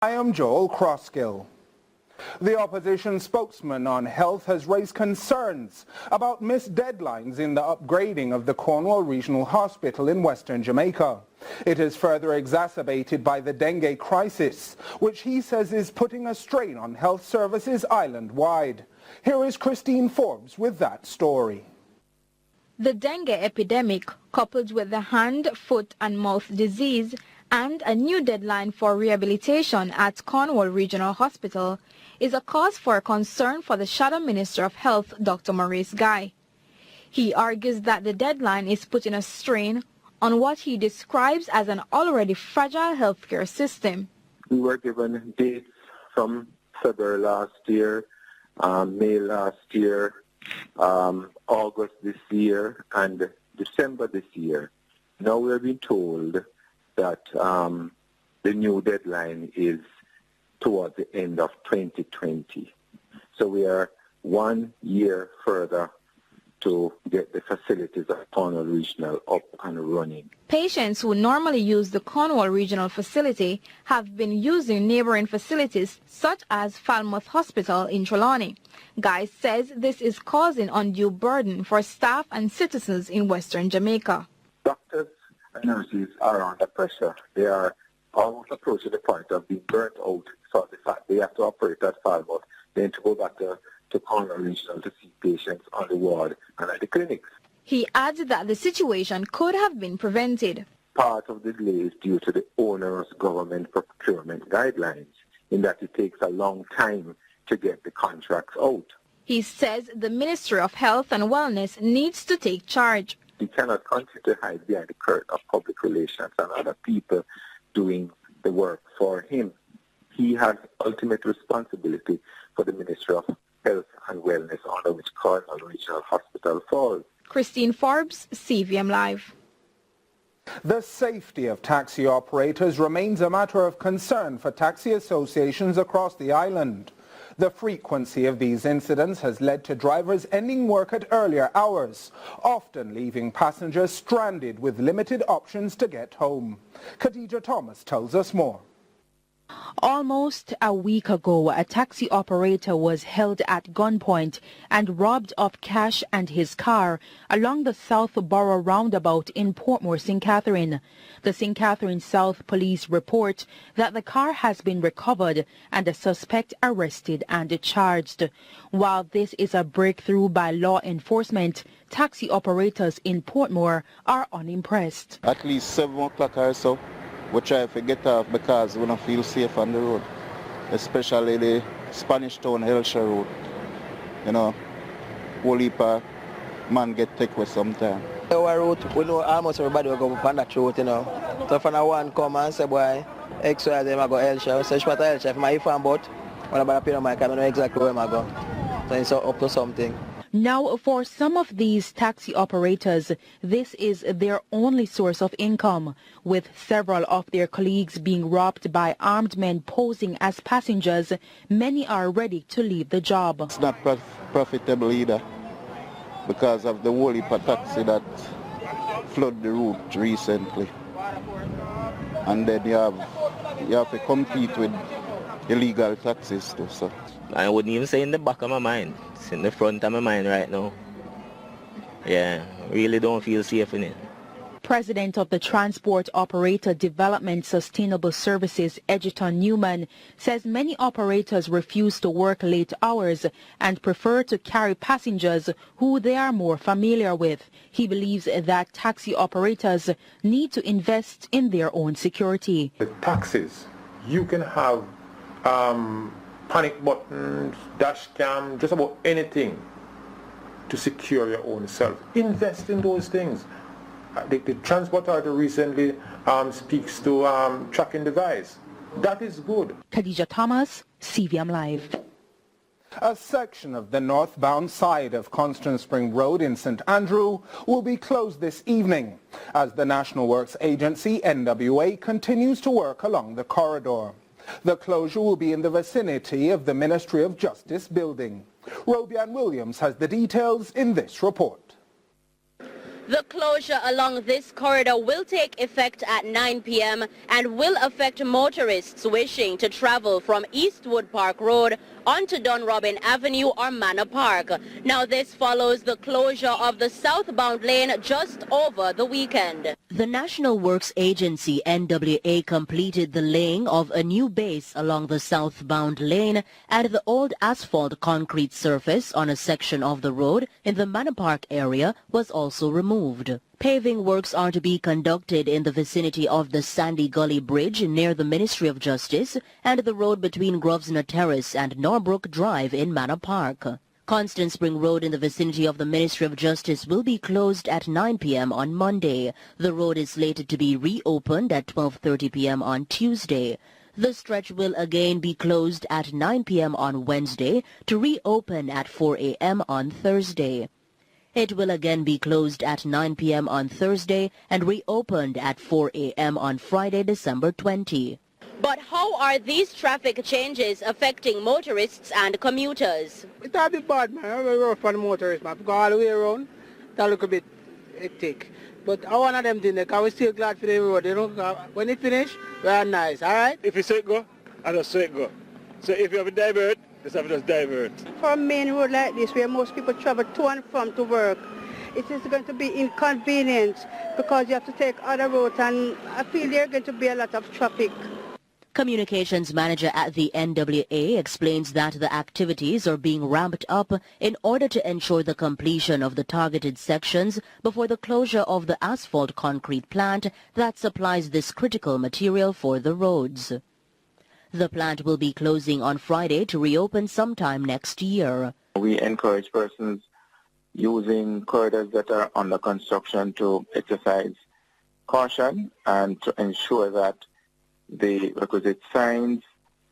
I am Joel Crosskill. The opposition spokesman on health has raised concerns about missed deadlines in the upgrading of the Cornwall Regional Hospital in Western Jamaica. It is further exacerbated by the dengue crisis, which he says is putting a strain on health services island-wide. Here is Christine Forbes with that story. The dengue epidemic, coupled with the hand, foot and mouth disease, and a new deadline for rehabilitation at Cornwall Regional Hospital, is a cause for concern for the Shadow Minister of Health, Dr. Maurice Guy. He argues that the deadline is putting a strain on what he describes as an already fragile healthcare system. We were given dates from February last year, May last year, August this year, and December this year. Now we're being told that the new deadline is towards the end of 2020. So we are 1 year further to get the facilities of Cornwall Regional up and running. Patients who normally use the Cornwall Regional facility have been using neighboring facilities such as Falmouth Hospital in Trelawney. Guy says this is causing undue burden for staff and citizens in Western Jamaica. Doctors and nurses are under pressure. They are almost approaching the point of being burnt out for the fact they have to operate at Falmouth, then to go back to Cornwall Regional to see patients on the ward and at the clinics. He adds that the situation could have been prevented. Part of the delay is due to the onerous government procurement guidelines, in that it takes a long time to get the contracts out. He says the Ministry of Health and Wellness needs to take charge. He cannot continue to hide behind the curtain of public relations and other people doing the work for him. He has ultimate responsibility for the Ministry of Health and Wellness, under which Cornwall Regional Hospital falls. Christine Forbes, CVM Live. The safety of taxi operators remains a matter of concern for taxi associations across the island. The frequency of these incidents has led to drivers ending work at earlier hours, often leaving passengers stranded with limited options to get home. Khadija Thomas tells us more. Almost a week ago, a taxi operator was held at gunpoint and robbed of cash and his car along the South Borough roundabout in Portmore, St. Catherine. The St. Catherine South Police report that the car has been recovered and the suspect arrested and charged. While this is a breakthrough by law enforcement, taxi operators in Portmore are unimpressed. At least 7 o'clock or so, we try to get off because we don't feel safe on the road, especially the Spanish Town Hellshire Road. You know, whole heap of man get take with sometime. Our route, we know almost everybody will go on that route, you know. So if one come and say, boy, XY, them I go Hellshire, so what Hellshire, if I phone about, when I pay on my car, I know exactly where I go. So it's up to something. Now, for some of these taxi operators, this is their only source of income, with several of their colleagues being robbed by armed men posing as passengers. Many are ready to leave the job. It's not profitable either because of the whole heap of taxi that flood the route recently. And then you have to compete with illegal taxis too. So I wouldn't even say in the back of my mind. It's in the front of my mind right now. Yeah, really don't feel safe in it. President of the Transport Operator Development Sustainable Services, Edgerton Newman, says many operators refuse to work late hours and prefer to carry passengers who they are more familiar with. He believes that taxi operators need to invest in their own security. The taxis, you can have panic buttons, dash cam, just about anything to secure your own self. Invest in those things. The Transport Authority recently speaks to tracking device. That is good. Khadija Thomas, CVM Live. A section of the northbound side of Constant Spring Road in St. Andrew will be closed this evening as the National Works Agency, NWA, continues to work along the corridor. The closure will be in the vicinity of the Ministry of Justice building. Robian Williams has the details in this report. The closure along this corridor will take effect at 9 p.m. and will affect motorists wishing to travel from Eastwood Park Road onto Dunrobin Avenue or Manor Park. Now this follows the closure of the southbound lane just over the weekend. The National Works Agency NWA completed the laying of a new base along the southbound lane, and the old asphalt concrete surface on a section of the road in the Manor Park area was also removed. Paving works are to be conducted in the vicinity of the Sandy Gully Bridge near the Ministry of Justice and the road between Grosvenor Terrace and Norbrook Drive in Manor Park. Constant Spring Road in the vicinity of the Ministry of Justice will be closed at 9 p.m. on Monday. The road is slated to be reopened at 12:30 p.m. on Tuesday. The stretch will again be closed at 9 p.m. on Wednesday to reopen at 4 a.m. on Thursday. It will again be closed at 9 p.m. on Thursday and reopened at 4 a.m. on Friday, December 20. But how are these traffic changes affecting motorists and commuters? It's a bit bad, man. I rough for the motorists, man. Because all the way around, that look a bit hectic. But I want them things, because we're still glad for the road, you know. When it finish, we are nice, all right? If you say it go, I just say it go. So if you have a divert, just have to just divert. For a main road like this, where most people travel to and from to work, it is going to be inconvenient because you have to take other roads, and I feel there are going to be a lot of traffic. Communications manager at the NWA explains that the activities are being ramped up in order to ensure the completion of the targeted sections before the closure of the asphalt concrete plant that supplies this critical material for the roads. The plant will be closing on Friday to reopen sometime next year. We encourage persons using corridors that are under construction to exercise caution and to ensure that the requisite signs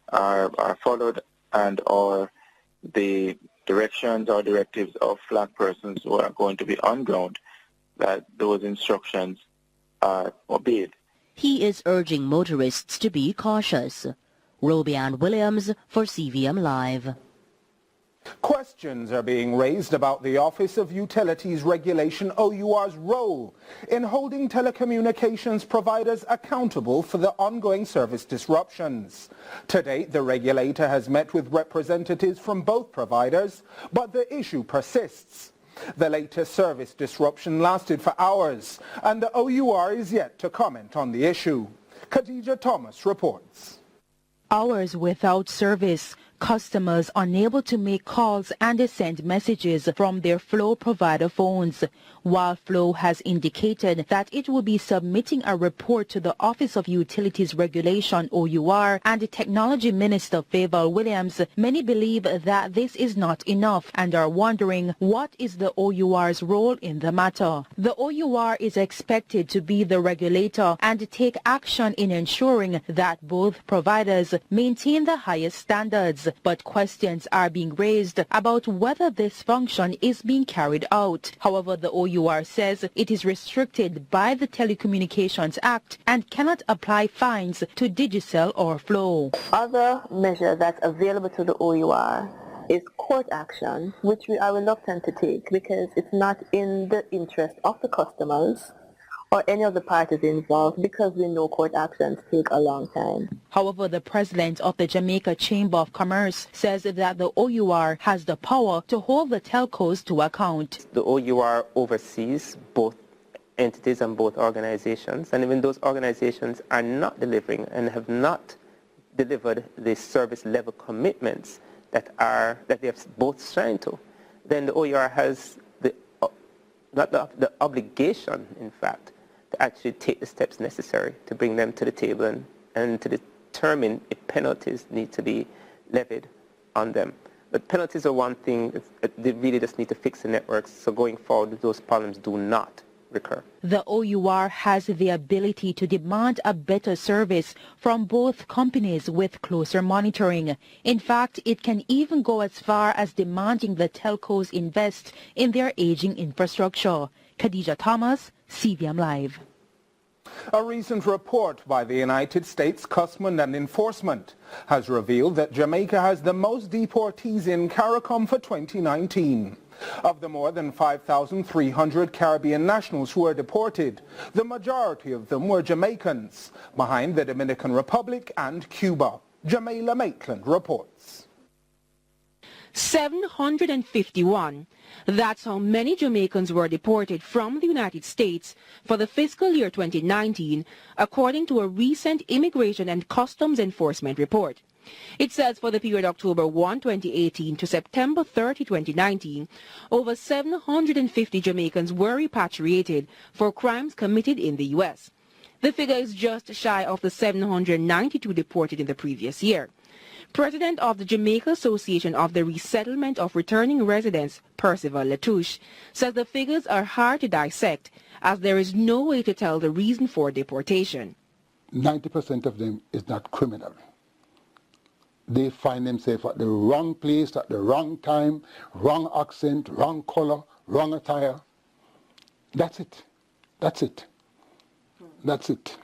are followed, and or the directions or directives of flag persons who are going to be on ground, that those instructions are obeyed. He is urging motorists to be cautious. Robianne Williams for CVM Live. Questions are being raised about the Office of Utilities Regulation OUR's role in holding telecommunications providers accountable for the ongoing service disruptions. To date, the regulator has met with representatives from both providers, but the issue persists. The latest service disruption lasted for hours, and the OUR is yet to comment on the issue. Khadija Thomas reports. Hours without service, customers unable to make calls and send messages from their Flow provider phones, while Flow has indicated that it will be submitting a report to the Office of Utilities Regulation OUR and Technology Minister Favour Williams. Many believe that this is not enough and are wondering what is the OUR's role in the matter. The OUR is expected to be the regulator and take action in ensuring that both providers maintain the highest standards, but questions are being raised about whether this function is being carried out. However, the OUR says it is restricted by the Telecommunications Act and cannot apply fines to Digicel or Flow. Other measure that's available to the OUR is court action, which we are reluctant to take because it's not in the interest of the customers or any of the parties involved, because we know court actions take a long time. However, the president of the Jamaica Chamber of Commerce says that the OUR has the power to hold the telcos to account. The OUR oversees both entities and both organizations, and even those organizations are not delivering and have not delivered the service level commitments that they have both signed to, then the OUR has the obligation, in fact, to actually take the steps necessary to bring them to the table and to determine if penalties need to be levied on them. But penalties are one thing. They really just need to fix the networks, so going forward those problems do not recur. The OUR has the ability to demand a better service from both companies with closer monitoring. In fact, it can even go as far as demanding the telcos invest in their aging infrastructure. Khadija Thomas, CVM Live. A recent report by the United States Customs and Enforcement has revealed that Jamaica has the most deportees in CARICOM for 2019. Of the more than 5,300 Caribbean nationals who were deported, the majority of them were Jamaicans, behind the Dominican Republic and Cuba. Jamaica Maitland reports. 751. That's how many Jamaicans were deported from the United States for the fiscal year 2019, according to a recent Immigration and Customs Enforcement report. It says for the period October 1, 2018 to September 30, 2019, over 750 Jamaicans were repatriated for crimes committed in the U.S. The figure is just shy of the 792 deported in the previous year. President of the Jamaica Association of the Resettlement of Returning Residents, Percival Latouche, says the figures are hard to dissect as there is no way to tell the reason for deportation. 90% of them is not criminal. They find themselves at the wrong place, at the wrong time, wrong accent, wrong color, wrong attire. That's it. That's it. That's it.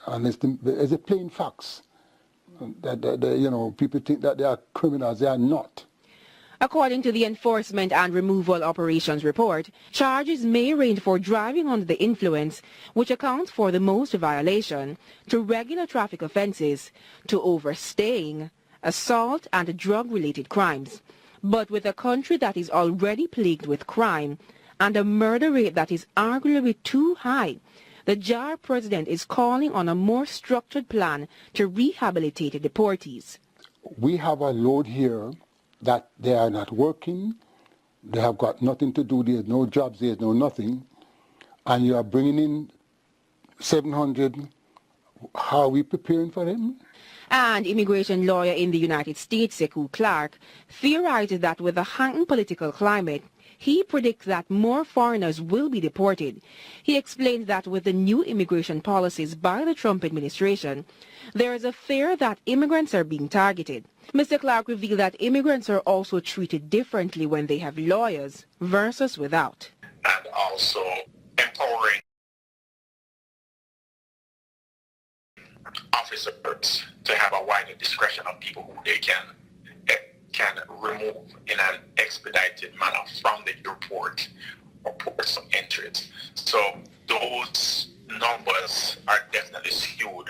And it's a plain facts. That people think that they are criminals. They are not. According to the Enforcement and Removal Operations report, charges may range for driving under the influence, which accounts for the most violation, to regular traffic offenses, to overstaying, assault and drug-related crimes. But with a country that is already plagued with crime and a murder rate that is arguably too high, the JAR president is calling on a more structured plan to rehabilitate the deportees. We have a load here that they are not working, they have got nothing to do, there's no jobs, there's no nothing, and you are bringing in 700, how are we preparing for them? And immigration lawyer in the United States, Sekou Clark, theorizes that with the heightened political climate, he predicts that more foreigners will be deported. He explains that with the new immigration policies by the Trump administration, there is a fear that immigrants are being targeted. Mr. Clark revealed that immigrants are also treated differently when they have lawyers versus without. And also empowering officers to have a wider discretion on people who they can remove in an expedited manner from the airport or ports of entry. So those numbers are definitely skewed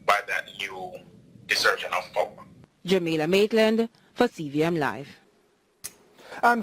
by that new desertion of power. Jamaica Maitland for CVM Live.